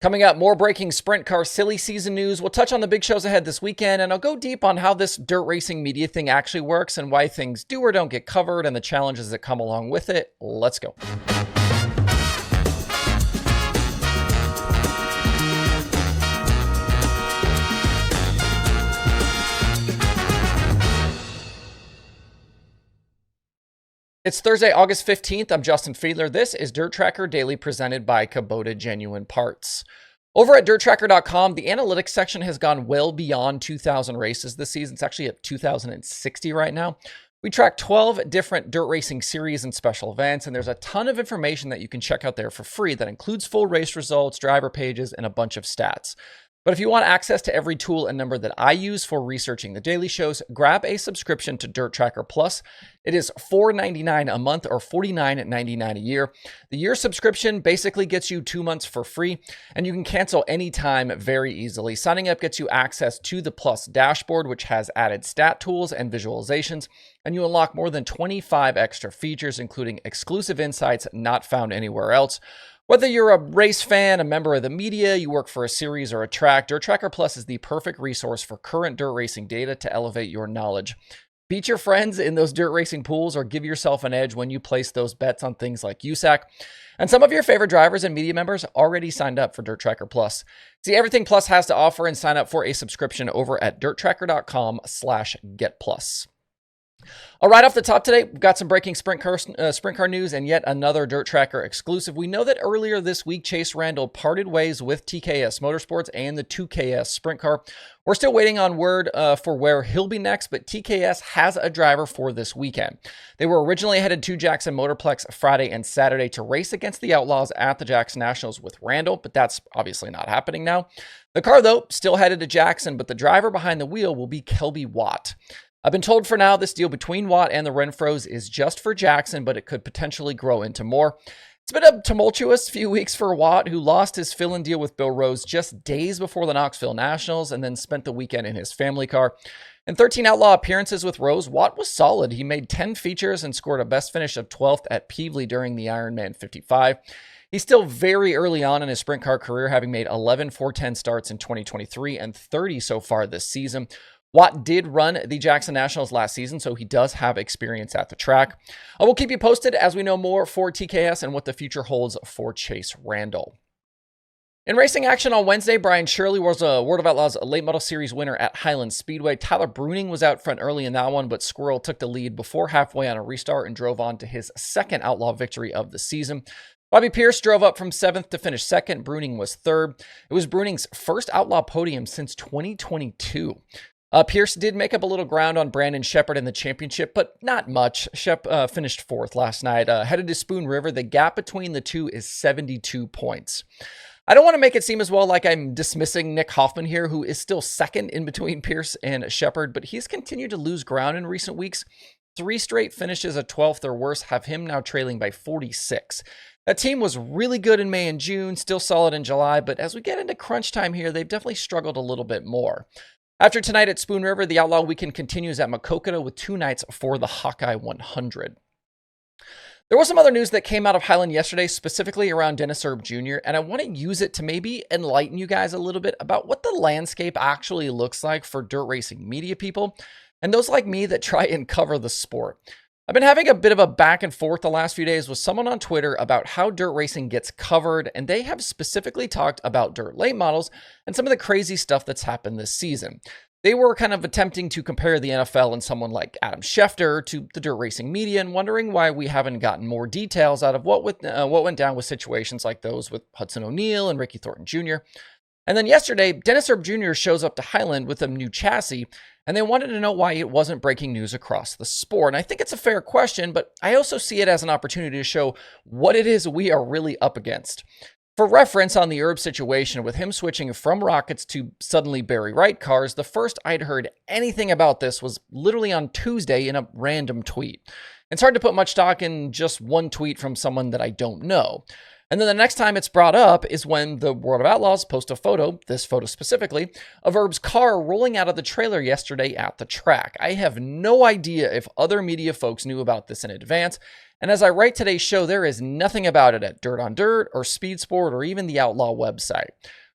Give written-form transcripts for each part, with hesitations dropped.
Coming up, more breaking sprint car silly season news. We'll touch on the big shows ahead this weekend, and I'll go deep on how this dirt racing media thing actually works and why things do or don't get covered and the challenges that come along with it. Let's go. It's Thursday, August 15th. I'm Justin Fiedler. This is DIRTRACKR Daily presented by Kubota Genuine Parts. Over at DIRTRACKR.com, the analytics section has gone well beyond 2,000 races this season. It's actually at 2,060 right now. We track 12 different dirt racing series and special events, and there's a ton of information that you can check out there for free that includes full race results, driver pages, and a bunch of stats. But if you want access to every tool and number that I use for researching the daily shows, grab a subscription to DIRTRACKR Plus. It is $4.99 a month or $49.99 a year. The year subscription basically gets you 2 months for free, and you can cancel anytime very easily. Signing up gets you access to the Plus dashboard, which has added stat tools and visualizations, and you unlock more than 25 extra features, including exclusive insights not found anywhere else. Whether you're a race fan, a member of the media, you work for a series or a track, DIRTRACKR Plus is the perfect resource for current dirt racing data to elevate your knowledge. Beat your friends in those dirt racing pools or give yourself an edge when you place those bets on things like USAC. And some of your favorite drivers and media members already signed up for DIRTRACKR Plus. See everything Plus has to offer and sign up for a subscription over at DIRTRACKR.com/GetPlus. All right, off the top today, we've got some breaking sprint car news and yet another DIRTRACKR exclusive. We know that earlier this week, Chase Randall parted ways with TKS Motorsports and the 2KS sprint car. We're still waiting on word for where he'll be next, but TKS has a driver for this weekend. They were originally headed to Jackson Motorplex Friday and Saturday to race against the Outlaws at the Jackson Nationals with Randall, but that's obviously not happening now. The car, though, still headed to Jackson, but the driver behind the wheel will be Kelby Watt. I've been told for now this deal between Watt and the Renfros is just for Jackson, but it could potentially grow into more. It's been a tumultuous few weeks for Watt, who lost his fill-in deal with Bill Rose just days before the Knoxville Nationals and then spent the weekend in his family car. In 13 Outlaw appearances with Rose, Watt was solid. He made 10 features and scored a best finish of 12th at Peevely during the Ironman 55. He's still very early on in his sprint car career, having made 11 410 starts in 2023 and 30 so far this season. Watt did run the Jackson Nationals last season, so he does have experience at the track. I will keep you posted as we know more for TKS and what the future holds for Chase Randall. In racing action on Wednesday, Brian Shirley was a World of Outlaws late model series winner at Highland Speedway. Tyler Bruning was out front early in that one, but Squirrel took the lead before halfway on a restart and drove on to his second Outlaw victory of the season. Bobby Pierce drove up from 7th to finish 2nd. Bruning was 3rd. It was Bruning's first Outlaw podium since 2022. Pierce did make up a little ground on Brandon Shepard in the championship, but not much. Shep finished 4th last night. Headed to Spoon River, the gap between the two is 72 points. I don't want to make it seem as well like I'm dismissing Nick Hoffman here, who is still 2nd in between Pierce and Shepard, but he's continued to lose ground in recent weeks. 3 straight finishes at 12th or worse have him now trailing by 46. That team was really good in May and June, still solid in July, but as we get into crunch time here, they've definitely struggled a little bit more. After tonight at Spoon River, the Outlaw weekend continues at Makokata with 2 nights for the Hawkeye 100. There was some other news that came out of Highland yesterday, specifically around Erb Jr., and I want to use it to maybe enlighten you guys a little bit about what the landscape actually looks like for dirt racing media people, and those like me that try and cover the sport. I've been having a bit of a back and forth the last few days with someone on Twitter about how dirt racing gets covered, and they have specifically talked about dirt late models and some of the crazy stuff that's happened this season. They were kind of attempting to compare the NFL and someone like Adam Schefter to the dirt racing media and wondering why we haven't gotten more details out of what went down with situations like those with Hudson O'Neal and Ricky Thornton Jr. And then yesterday, Erb Jr. shows up to Highland with a new chassis, and they wanted to know why it wasn't breaking news across the sport. And I think it's a fair question, but I also see it as an opportunity to show what it is we are really up against. For reference on the Erb situation, with him switching from Rockets to suddenly Barry Wright cars, the first I'd heard anything about this was literally on Tuesday in a random tweet. It's hard to put much stock in just one tweet from someone that I don't know. And then the next time it's brought up is when the World of Outlaws post a photo, this photo specifically, of Erb's car rolling out of the trailer yesterday at the track. I have no idea if other media folks knew about this in advance. And as I write today's show, there is nothing about it at Dirt on Dirt or Speed Sport or even the Outlaw website.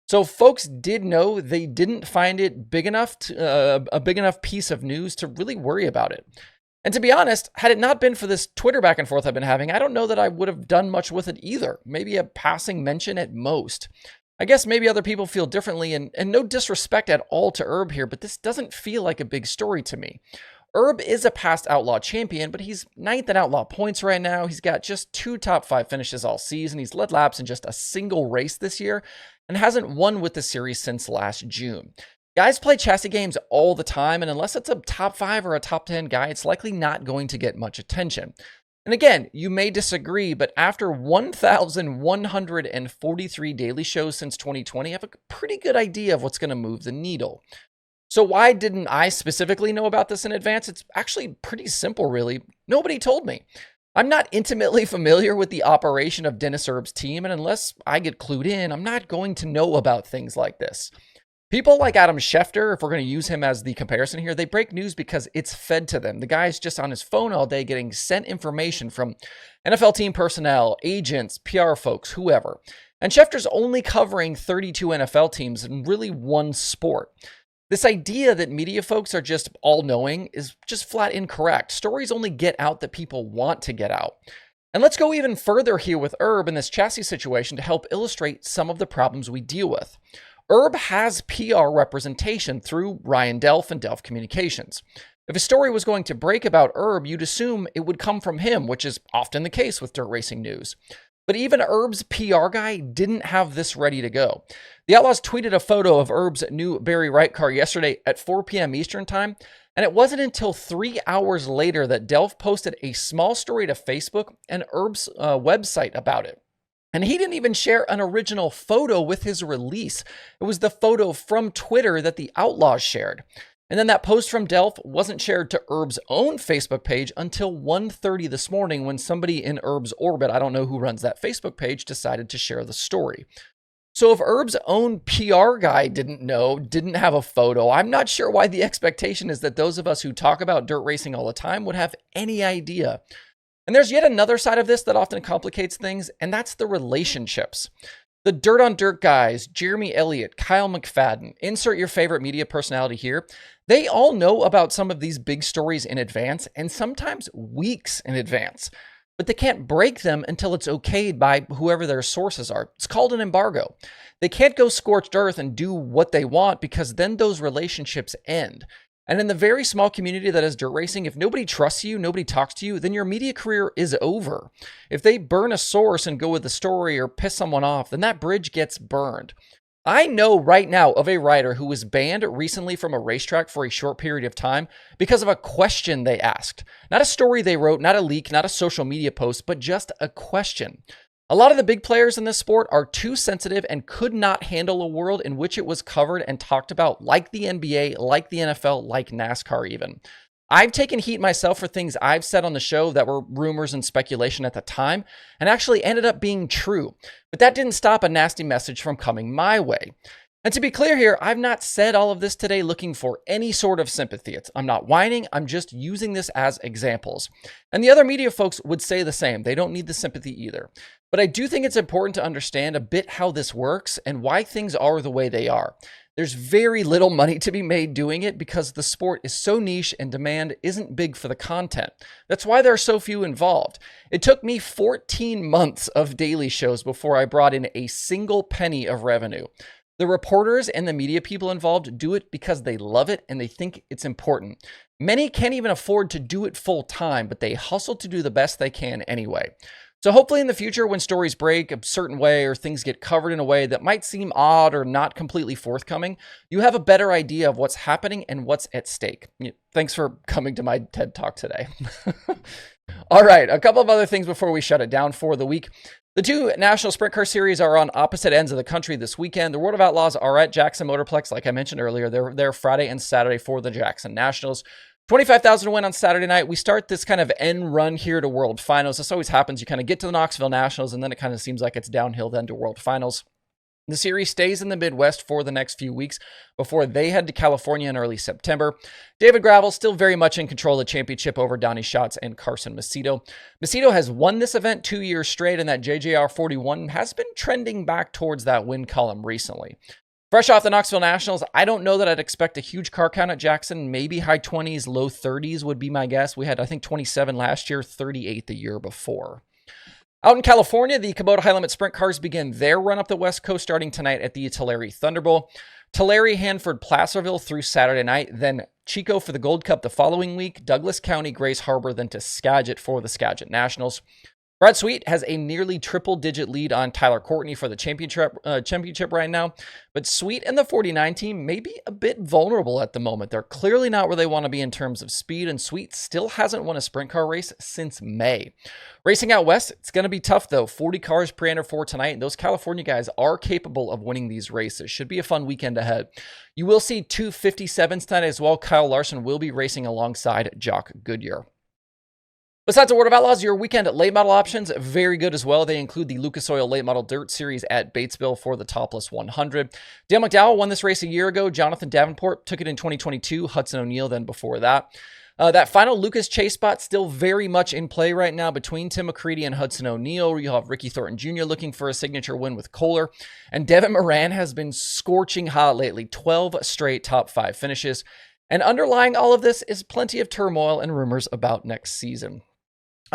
So folks did know, they didn't find it big enough, a big enough piece of news to really worry about it. And to be honest, had it not been for this Twitter back and forth I've been having, I don't know that I would have done much with it either. Maybe a passing mention at most. I guess maybe other people feel differently, and no disrespect at all to Erb here, but this doesn't feel like a big story to me. Erb is a past Outlaw champion, but he's 9th in Outlaw points right now. He's got just 2 top 5 finishes all season. He's led laps in just a single race this year and hasn't won with the series since last June. Guys play chassis games all the time, and unless it's a top 5 or a top 10 guy, it's likely not going to get much attention. And again, you may disagree, but after 1,143 daily shows since 2020, I have a pretty good idea of what's going to move the needle. So why didn't I specifically know about this in advance? It's actually pretty simple, really. Nobody told me. I'm not intimately familiar with the operation of Dennis Erb's team, and unless I get clued in, I'm not going to know about things like this. People like Adam Schefter, if we're going to use him as the comparison here, they break news because it's fed to them. The guy's just on his phone all day getting sent information from NFL team personnel, agents, PR folks, whoever. And Schefter's only covering 32 NFL teams in really one sport. This idea that media folks are just all-knowing is just flat incorrect. Stories only get out that people want to get out. And let's go even further here with Erb in this chassis situation to help illustrate some of the problems we deal with. Erb has PR representation through Ryan Delph and Delph Communications. If a story was going to break about Erb, you'd assume it would come from him, which is often the case with dirt racing news. But even Erb's PR guy didn't have this ready to go. The Outlaws tweeted a photo of Erb's new Barry Wright car yesterday at 4 p.m. Eastern time, and it wasn't until 3 hours later that Delph posted a small story to Facebook and Erb's website about it. And he didn't even share an original photo with his release. It was the photo from Twitter that the Outlaws shared. And then that post from Delph wasn't shared to Erb's own Facebook page until 1:30 this morning when somebody in Erb's orbit, I don't know who runs that Facebook page, decided to share the story. So if Erb's own PR guy didn't have a photo, I'm not sure why the expectation is that those of us who talk about dirt racing all the time would have any idea. And there's yet another side of this that often complicates things, and that's the relationships. The Dirt on Dirt guys, Jeremy Elliott, Kyle McFadden, insert your favorite media personality here, they all know about some of these big stories in advance, and sometimes weeks in advance. But they can't break them until it's okayed by whoever their sources are. It's called an embargo. They can't go scorched earth and do what they want because then those relationships end. And in the very small community that is dirt racing, if nobody trusts you, nobody talks to you, then your media career is over. If they burn a source and go with the story or piss someone off, then that bridge gets burned. I know right now of a rider who was banned recently from a racetrack for a short period of time because of a question they asked. Not a story they wrote, not a leak, not a social media post, but just a question. A lot of the big players in this sport are too sensitive and could not handle a world in which it was covered and talked about like the NBA, like the NFL, like NASCAR even. I've taken heat myself for things I've said on the show that were rumors and speculation at the time and actually ended up being true. But that didn't stop a nasty message from coming my way. And to be clear here, I've not said all of this today looking for any sort of sympathy. I'm not whining, I'm just using this as examples. And the other media folks would say the same. They don't need the sympathy either. But I do think it's important to understand a bit how this works and why things are the way they are. There's very little money to be made doing it because the sport is so niche and demand isn't big for the content. That's why there are so few involved. It took me 14 months of daily shows before I brought in a single penny of revenue. The reporters and the media people involved do it because they love it and they think it's important. Many can't even afford to do it full time, but they hustle to do the best they can anyway. So hopefully in the future, when stories break a certain way or things get covered in a way that might seem odd or not completely forthcoming, you have a better idea of what's happening and what's at stake. Thanks for coming to my TED Talk today. All right, a couple of other things before we shut it down for the week. The two National Sprint Car Series are on opposite ends of the country this weekend. The World of Outlaws are at Jackson Motorplex, like I mentioned earlier. They're there Friday and Saturday for the Jackson Nationals. $25,000 to win on Saturday night. We start this kind of end run here to World Finals. This always happens. You kind of get to the Knoxville Nationals, and then it kind of seems like it's downhill then to World Finals. The series stays in the Midwest for the next few weeks before they head to California in early September. David Gravel still very much in control of the championship over Donnie Schatz and Carson Macedo. Macedo has won this event 2 years straight, and that JJR 41 has been trending back towards that win column recently. Fresh off the Knoxville Nationals, I don't know that I'd expect a huge car count at Jackson. Maybe high 20s, low 30s would be my guess. We had, I think, 27 last year, 38 the year before. Out in California, the Kubota High Limit Sprint Cars begin their run up the West Coast starting tonight at the Tulare Thunderbowl. Tulare, Hanford, Placerville through Saturday night, then Chico for the Gold Cup the following week, Douglas County, Grace Harbor, then to Skagit for the Skagit Nationals. Brad Sweet has a nearly triple-digit lead on Tyler Courtney for the championship right now, but Sweet and the 49 team may be a bit vulnerable at the moment. They're clearly not where they want to be in terms of speed, and Sweet still hasn't won a sprint car race since May. Racing out west, it's going to be tough though. 40 cars pre-entered for tonight, and those California guys are capable of winning these races. Should be a fun weekend ahead. You will see two 57s tonight as well. Kyle Larson will be racing alongside Jock Goodyear. Besides the World of Outlaws, your weekend late model options, very good as well. They include the Lucas Oil Late Model Dirt Series at Batesville for the Topless 100. Dale McDowell won this race a year ago. Jonathan Davenport took it in 2022. Hudson O'Neal then before that. That final Lucas Chase spot still very much in play right now between Tim McCready and Hudson O'Neal. You'll have Ricky Thornton Jr. looking for a signature win with Kohler. And Devin Moran has been scorching hot lately. 12 straight top 5 finishes. And underlying all of this is plenty of turmoil and rumors about next season.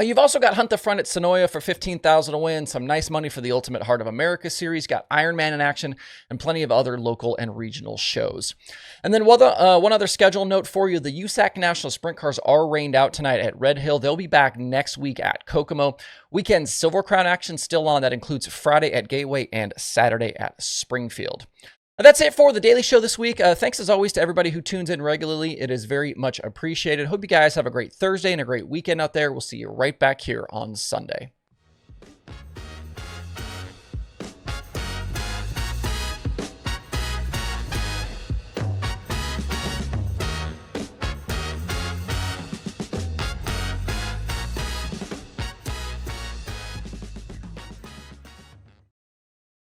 You've also got Hunt the Front at Sonoya for $15,000 to win, some nice money for the Ultimate Heart of America series, got Ironman in action, and plenty of other local and regional shows. And then one other schedule note for you, the USAC National Sprint Cars are rained out tonight at Red Hill. They'll be back next week at Kokomo. Weekend Silver Crown action still on. That includes Friday at Gateway and Saturday at Springfield. That's it for the Daily Show this week. Thanks as always to everybody who tunes in regularly. It is very much appreciated. Hope you guys have a great Thursday and a great weekend out there. We'll see you right back here on Sunday.